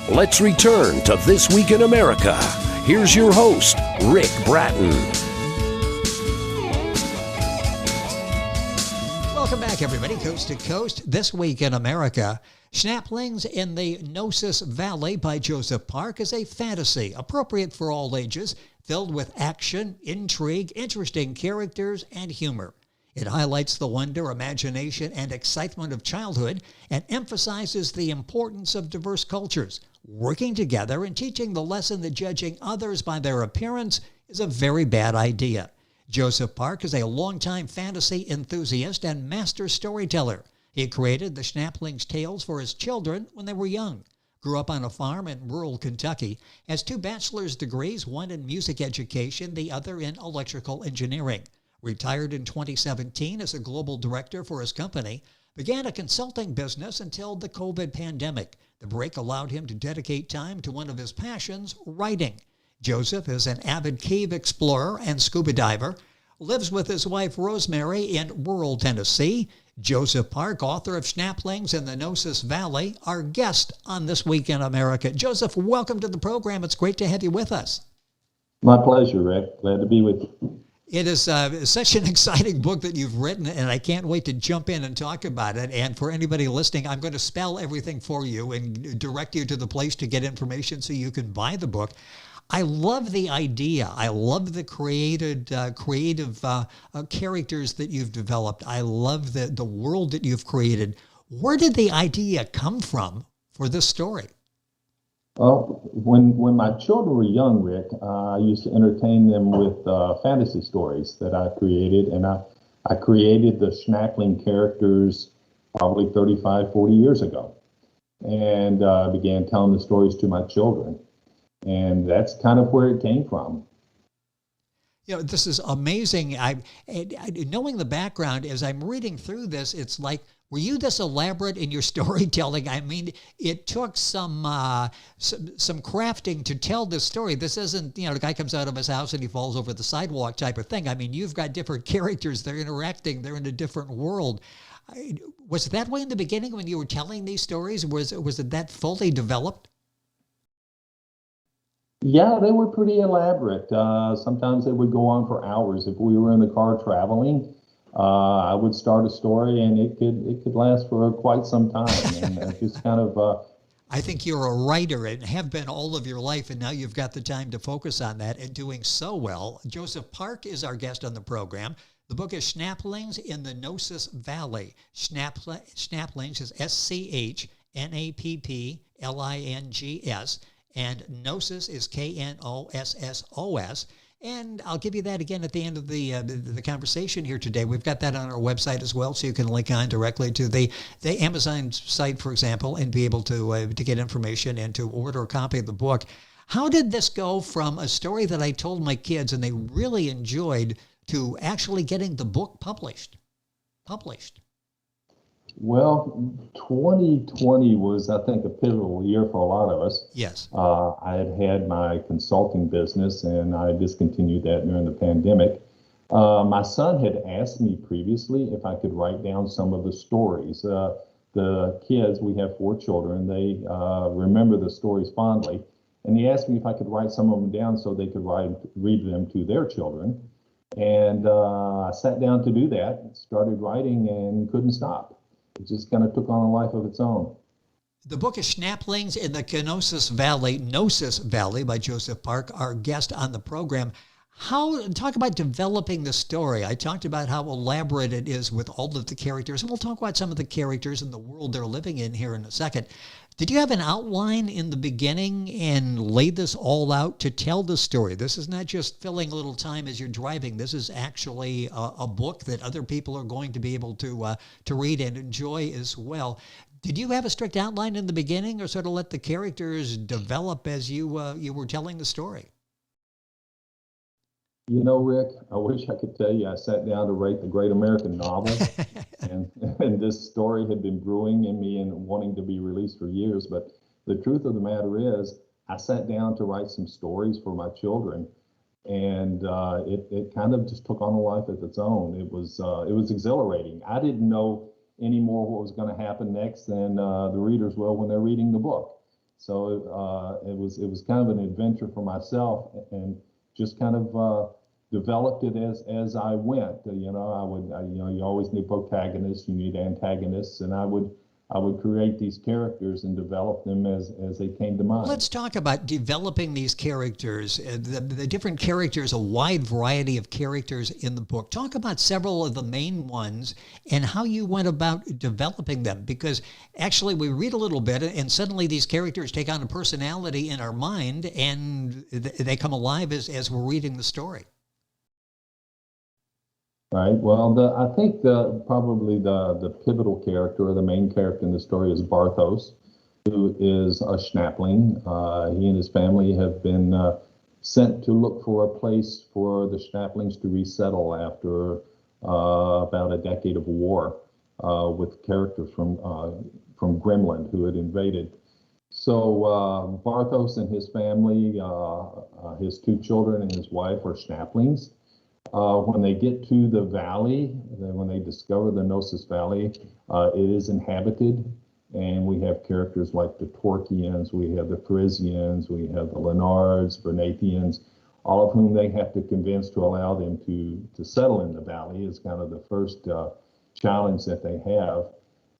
Let's return to This Week in America. Here's your host, Rick Bratton. Welcome back, everybody, coast to coast. This Week in America. Schnapplings in the Knossos Valley by Joseph Park is a fantasy appropriate for all ages, filled with action, intrigue, interesting characters, and humor. It highlights the wonder, imagination, and excitement of childhood and emphasizes the importance of diverse cultures, working together and teaching the lesson that judging others by their appearance is a very bad idea. Joseph Park is a longtime fantasy enthusiast and master storyteller. He created the Schnapplings tales for his children when they were young. Grew up on a farm in rural Kentucky, has 2 bachelor's degrees, one in music education, the other in electrical engineering. Retired in 2017 as a global director for his company, began a consulting business until the COVID pandemic. The break allowed him to dedicate time to one of his passions, writing. Joseph is an avid cave explorer and scuba diver, lives with his wife Rosemary in rural Tennessee. Joseph Park, author of Schnapplings in the Knossos Valley, our guest on This Week in America. Joseph, welcome to the program. It's great to have you with us. My pleasure, Rick. Glad to be with you. It is such an exciting book that you've written, and I can't wait to jump in and talk about it. And for anybody listening, I'm going to spell everything for you and direct you to the place to get information so you can buy the book. I love the idea. I love the creative characters that you've developed. I love the world that you've created. Where did the idea come from for this story? Well, when my children were young, Rick, I used to entertain them with fantasy stories that I created. And I created the Schnappling characters probably 35, 40 years ago. And I began telling the stories to my children. And that's kind of where it came from. You know, this is amazing. Knowing the background, as I'm reading through this, it's like, were you this elaborate in your storytelling? I mean, it took some crafting to tell this story. This isn't, the guy comes out of his house and he falls over the sidewalk type of thing. I mean, you've got different characters. They're interacting. They're in a different world. Was it that way in the beginning when you were telling these stories? Was it that fully developed? Yeah, they were pretty elaborate. Sometimes they would go on for hours. If we were in the car traveling, I would start a story and it could last for quite some time. And just kind of... I think you're a writer and have been all of your life, and now you've got the time to focus on that and doing so well. Joseph Park is our guest on the program. The book is Schnapplings in the Knossos Valley. Schnapplings is Schnapplings, and Knossos is Knossos. And I'll give you that again at the end of the conversation here today. We've got that on our website as well, so you can link on directly to the Amazon site, for example, and be able to get information and to order a copy of the book. How did this go from a story that I told my kids and they really enjoyed to actually getting the book published? Well, 2020 was, I think, a pivotal year for a lot of us. Yes. I had my consulting business, and I discontinued that during the pandemic. My son had asked me previously if I could write down some of the stories. The kids, we have 4 children, they remember the stories fondly. And he asked me if I could write some of them down so they could read them to their children. And I sat down to do that, started writing, and couldn't stop. It just kind of took on a life of its own. The book is Schnapplings in the Knossos Valley by Joseph Park, our guest on the program. Talk about developing the story. I talked about how elaborate it is with all of the characters, and we'll talk about some of the characters and the world they're living in here in a second. Did you have an outline in the beginning and lay this all out to tell the story? This is not just filling a little time as you're driving. This is actually a book that other people are going to be able to read and enjoy as well. Did you have a strict outline in the beginning, or sort of let the characters develop as you were telling the story? You know, Rick, I wish I could tell you I sat down to write the great American novel, and this story had been brewing in me and wanting to be released for years. But the truth of the matter is, I sat down to write some stories for my children, and it kind of just took on a life of its own. It was exhilarating. I didn't know any more what was going to happen next than the readers will when they're reading the book. So it was kind of an adventure for myself, and just kind of developed it as I went. You always need protagonists, you need antagonists, and I would create these characters and develop them as they came to mind. Let's talk about developing these characters, the different characters, a wide variety of characters in the book. Talk about several of the main ones and how you went about developing them, because actually we read a little bit and suddenly these characters take on a personality in our mind and they come alive as we're reading the story. Right. Well, I think probably the pivotal character or the main character in the story is Barthos, who is a Schnappling. He and his family have been sent to look for a place for the Schnapplings to resettle after about a decade of war with characters from Grimland who had invaded. So Barthos and his family, his two children and his wife are Schnapplings. When they get to the valley, when they discover the Knossos Valley, it is inhabited, and we have characters like the Torquians, we have the Frisians, we have the Lenards, Vernathians, all of whom they have to convince to allow them to settle in the valley is kind of the first challenge that they have.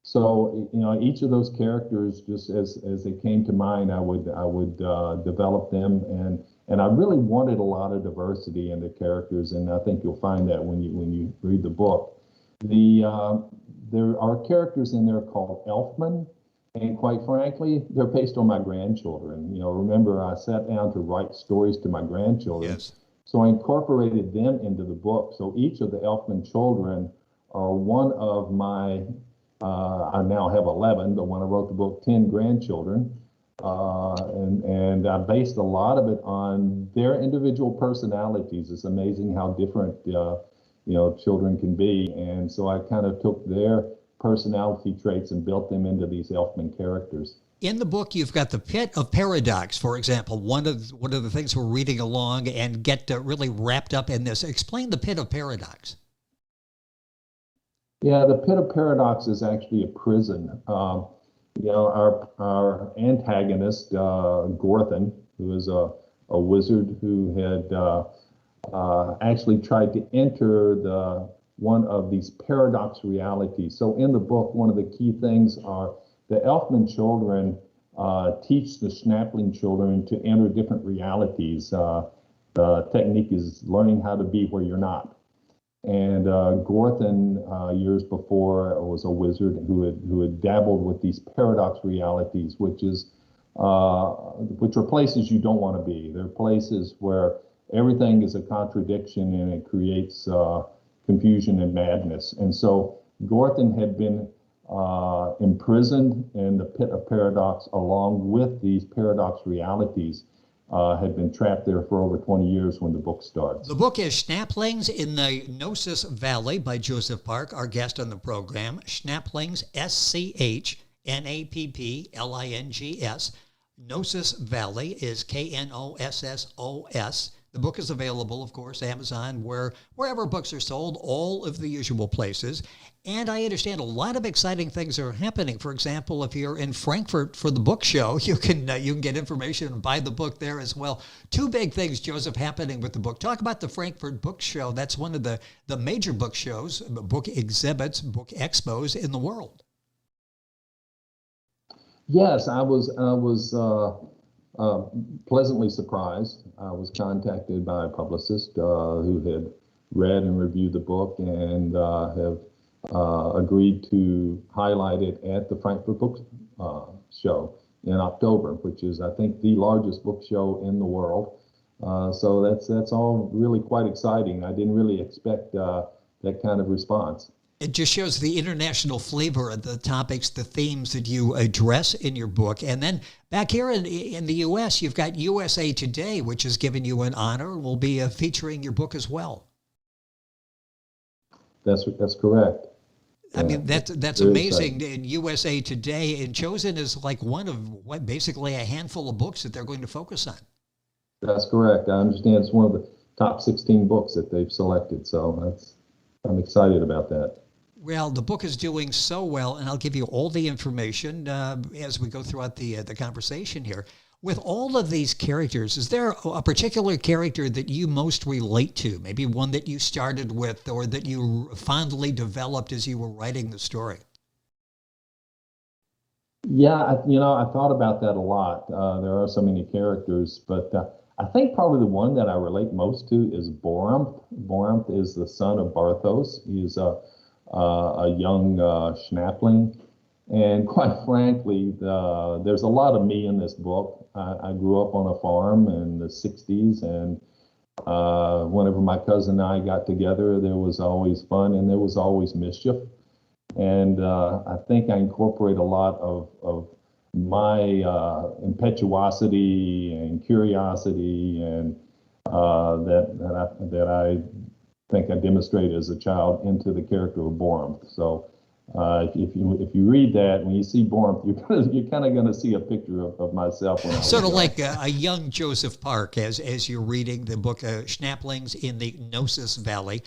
So, each of those characters, just as they came to mind, I would develop them, and I really wanted a lot of diversity in the characters, and I think you'll find that when you read the book. There are characters in there called Elfman, and quite frankly, they're based on my grandchildren. Remember, I sat down to write stories to my grandchildren, Yes. So I incorporated them into the book. So each of the Elfman children are one of my I now have 11, but when I wrote the book, 10 grandchildren. And I based a lot of it on their individual personalities. It's amazing how different, children can be. And so I kind of took their personality traits and built them into these Elfman characters. In the book, you've got the Pit of Paradox, for example. One of the things we're reading along and get really wrapped up in this. Explain the Pit of Paradox. Yeah, the Pit of Paradox is actually a prison. Our antagonist, Gorthin, who is a wizard who had actually tried to enter one of these paradox realities. So in the book, one of the key things are the Elfman children teach the Schnappling children to enter different realities. The technique is learning how to be where you're not. And Gorthin, years before, was a wizard who had dabbled with these paradox realities, which are places you don't want to be. They're places where everything is a contradiction and it creates confusion and madness. And so Gorthin had been imprisoned in the Pit of Paradox along with these paradox realities. Had been trapped there for over 20 years when the book starts. The book is Schnapplings in the Knossos Valley by Joseph Park, our guest on the program. Schnapplings, Schnapplings. Knossos Valley is Knossos. The book is available, of course, Amazon, wherever books are sold, all of the usual places. And I understand a lot of exciting things are happening. For example, if you're in Frankfurt for the book show, you can get information and buy the book there as well. Two big things, Joseph, happening with the book. Talk about the Frankfurt Book Show. That's one of the major book shows, book exhibits, book expos in the world. Yes, I was pleasantly surprised. I was contacted by a publicist who had read and reviewed the book and have agreed to highlight it at the Frankfurt Book Show in October, which is, I think, the largest book show in the world. So that's all really quite exciting. I didn't really expect that kind of response. It just shows the international flavor of the topics, the themes that you address in your book. And then back here in the U.S., you've got USA Today, which has given you an honor and will be featuring your book as well. That's correct. I mean, that's amazing. In USA Today, and chosen as like one of basically a handful of books that they're going to focus on. That's correct. I understand it's one of the top 16 books that they've selected. So I'm excited about that. Well, the book is doing so well, and I'll give you all the information as we go throughout the conversation here. With all of these characters, is there a particular character that you most relate to? Maybe one that you started with or that you fondly developed as you were writing the story? Yeah, I thought about that a lot. There are so many characters, but I think probably the one that I relate most to is Boramth. Boramth is the son of Barthos. He's a young Schnappling. And quite frankly, there's a lot of me in this book. I grew up on a farm in the 60s, and whenever my cousin and I got together, there was always fun and there was always mischief. And I think I incorporate a lot of my impetuosity and curiosity, and that I think I demonstrated as a child into the character of Boramth. So if you read that, when you see Boramth, you're kind of going to see a picture of myself. When I Sort of like a young Joseph Park as you're reading the book Schnapplings in the Knossos Valley.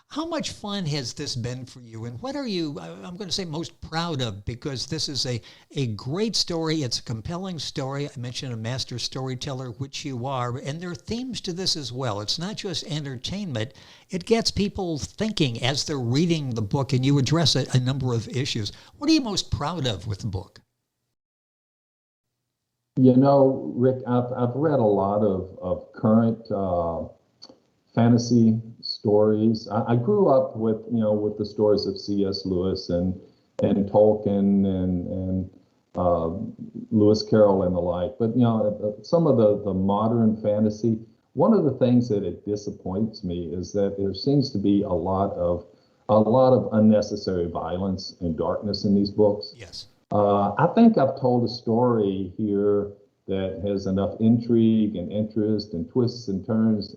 How much fun has this been for you, and what are you, I'm going to say, most proud of? Because this is a great story. It's a compelling story. I mentioned a master storyteller, which you are, and there are themes to this as well. It's not just entertainment. It gets people thinking as they're reading the book, and you address a number of issues. What are you most proud of with the book? You know, Rick, I've read a lot of current fantasy stories. I grew up with the stories of C.S. Lewis and Tolkien and Lewis Carroll and the like. But some of the modern fantasy. One of the things that it disappoints me is that there seems to be a lot of unnecessary violence and darkness in these books. Yes. I think I've told a story here that has enough intrigue and interest and twists and turns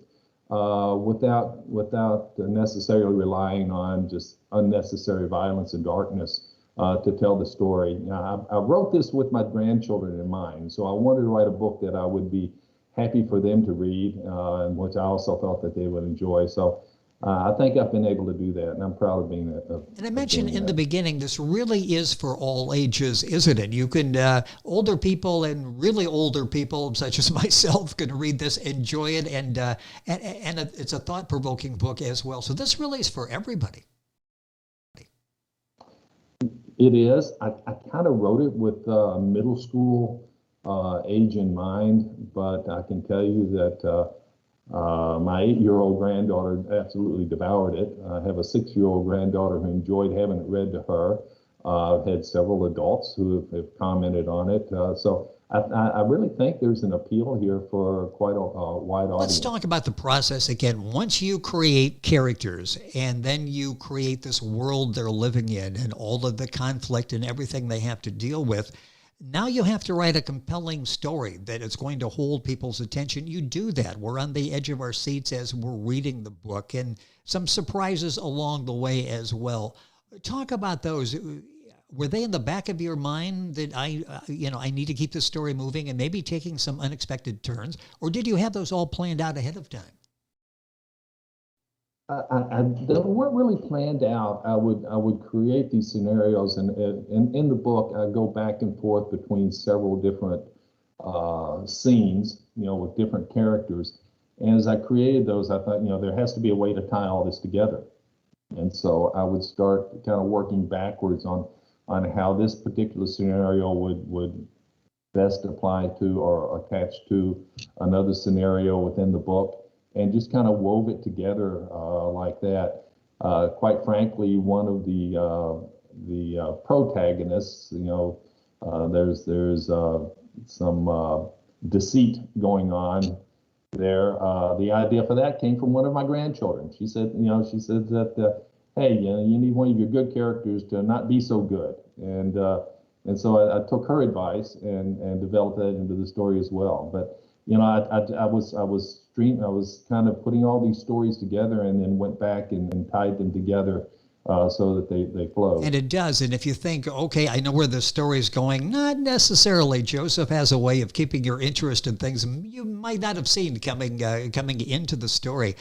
without necessarily relying on just unnecessary violence and darkness to tell the story. Now, I wrote this with my grandchildren in mind, so I wanted to write a book that I would be happy for them to read, and which I also thought that they would enjoy. So I think I've been able to do that, and I'm proud of being that. And I mentioned in the beginning, this really is for all ages, isn't it? You can, older people and really older people, such as myself, can read this, enjoy it, and it's a thought-provoking book as well. So this really is for everybody. It is. I kind of wrote it with middle school age in mind, but I can tell you that my 8-year-old granddaughter absolutely devoured it. I have a 6-year-old granddaughter who enjoyed having it read to her. I've had several adults who have commented on it. So I really think there's an appeal here for quite a wide audience. Let's talk about the process again. Once you create characters and then you create this world they're living in and all of the conflict and everything they have to deal with, now you have to write a compelling story that is going to hold people's attention. You do that. We're on the edge of our seats as we're reading the book, and some surprises along the way as well. Talk about those. Were they in the back of your mind that I need to keep this story moving and maybe taking some unexpected turns, or did you have those all planned out ahead of time? They weren't really planned out. I would create these scenarios, and in the book, I go back and forth between several different scenes, with different characters. And as I created those, I thought, there has to be a way to tie all this together. And so I would start kind of working backwards on how this particular scenario would best apply to or attach to another scenario within the book, and just kind of wove it together like that. Quite frankly, one of the protagonists, there's some deceit going on there. The idea for that came from one of my grandchildren. She said that, hey, you need one of your good characters to not be so good, and so I took her advice and developed that into the story as well. But I was kind of putting all these stories together, and then went back and tied them together so that they flow. And it does. And if you think, okay, I know where the story's going, not necessarily. Joseph has a way of keeping your interest in things you might not have seen coming into the story.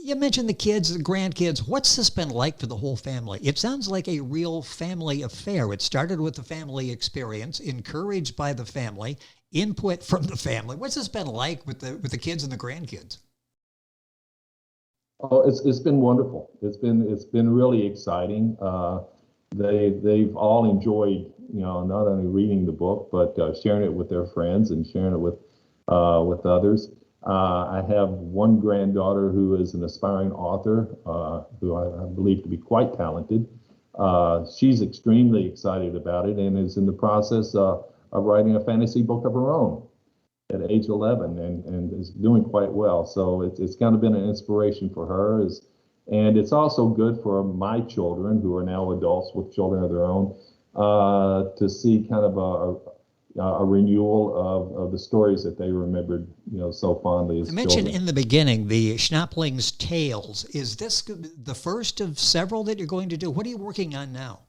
You mentioned the kids, the grandkids. What's this been like for the whole family? It sounds like a real family affair. It started with the family experience, encouraged by the family, input from the family. What's this been like with the kids and the grandkids? Oh, it's been wonderful. It's been really exciting. They've all enjoyed, not only reading the book, but sharing it with their friends and sharing it with others. I have one granddaughter who is an aspiring author, who I believe to be quite talented. She's extremely excited about it and is in the process of writing a fantasy book of her own at age 11 and is doing quite well. So it's kind of been an inspiration for her. And it's also good for my children, who are now adults with children of their own, to see kind of a renewal of the stories that they remembered, so fondly as I mentioned children. in the beginning the Schnapplings Tales. Is this the first of several that you're going to do? What are you working on now?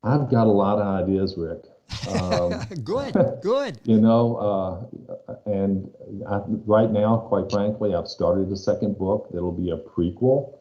I've got a lot of ideas, Rick. Good. And right now, quite frankly, I've started a second book that'll be a prequel.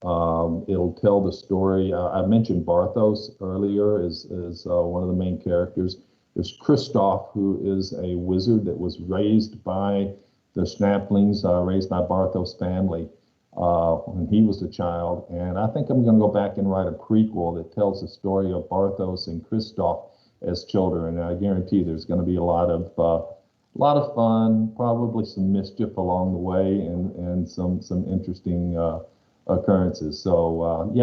It'll tell the story. I mentioned Barthos earlier as one of the main characters. There's Christoph, who is a wizard that was raised by the Schnapplings, raised by Barthos' family when he was a child. And I think I'm going to go back and write a prequel that tells the story of Barthos and Christoph as children. And I guarantee there's going to be a lot of fun, probably some mischief along the way, and some interesting occurrences. So I've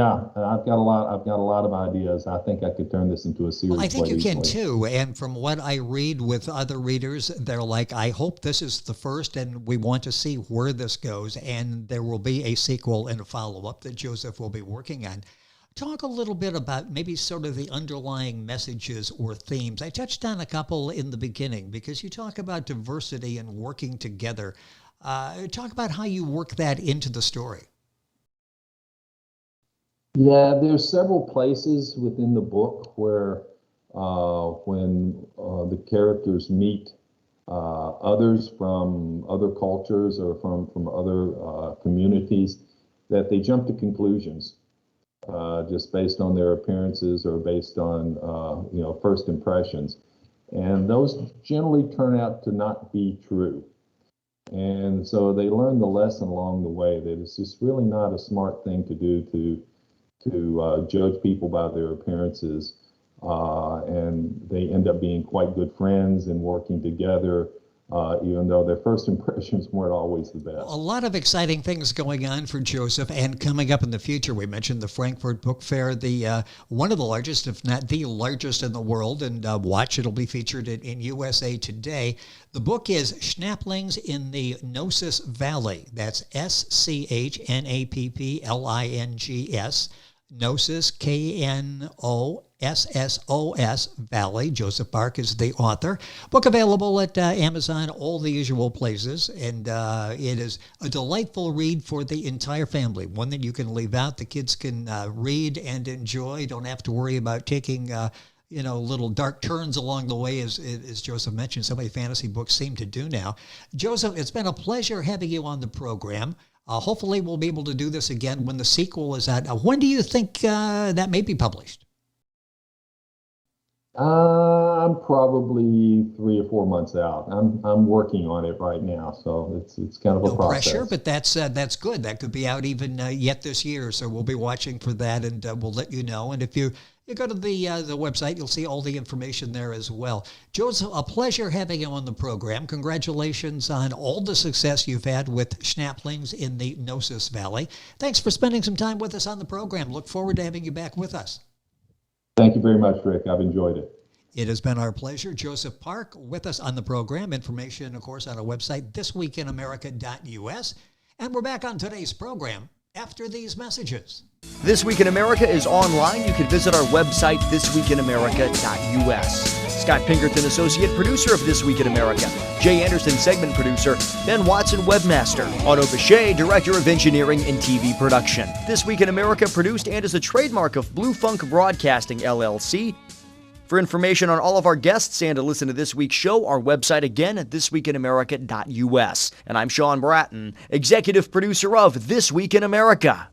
got a lot of ideas. I think I could turn this into a series. Well, I think you can easily. too. And from what I read with other readers, they're like, I hope this is the first, and we want to see where this goes. And there will be a sequel and a follow-up that Joseph will be working on. Talk a little bit about maybe sort of the underlying messages or themes. I touched on a couple in the beginning because you talk about diversity and working together. Talk about how you work that into the story. Yeah, there's several places within the book where when the characters meet others from other cultures or from other communities, that they jump to conclusions. Just based on their appearances or based on first impressions, and those generally turn out to not be true. And so they learn the lesson along the way that it's just really not a smart thing to do to judge people by their appearances, and they end up being quite good friends and working together. Even though their first impressions weren't always the best. A lot of exciting things going on for Joseph and coming up in the future. We mentioned the Frankfurt Book Fair, the one of the largest, if not the largest in the world, and watch, it'll be featured in USA Today. The book is Schnapplings in the Knossos Valley. That's Schnapplings, Knossos, Knossos Valley. Joseph Park is the author. Book available at Amazon, all the usual places. And it is a delightful read for the entire family. One that you can leave out. The kids can read and enjoy. Don't have to worry about taking little dark turns along the way, as Joseph mentioned. So many fantasy books seem to do now. Joseph, it's been a pleasure having you on the program. Hopefully we'll be able to do this again when the sequel is out. When do you think that may be published? I'm probably 3 or 4 months out. I'm working on it right now, so it's kind of a process. No pressure, but that's good. That could be out even yet this year. So we'll be watching for that, and we'll let you know. And if you go to the website, you'll see all the information there as well. Joseph, a pleasure having you on the program. Congratulations on all the success you've had with Schnapplings in the Knossos Valley. Thanks for spending some time with us on the program. Look forward to having you back with us. Thank you very much, Rick. I've enjoyed it. It has been our pleasure. Joseph Park with us on the program. Information, of course, on our website, thisweekinamerica.us. And we're back on today's program after these messages. This Week in America is online. You can visit our website, thisweekinamerica.us. Scott Pinkerton, associate producer of This Week in America. Jay Anderson, segment producer. Ben Watson, webmaster. Otto Bechet, director of engineering and TV production. This Week in America produced and is a trademark of Blue Funk Broadcasting, LLC. For information on all of our guests and to listen to this week's show, our website again at thisweekinamerica.us. And I'm Sean Bratton, executive producer of This Week in America.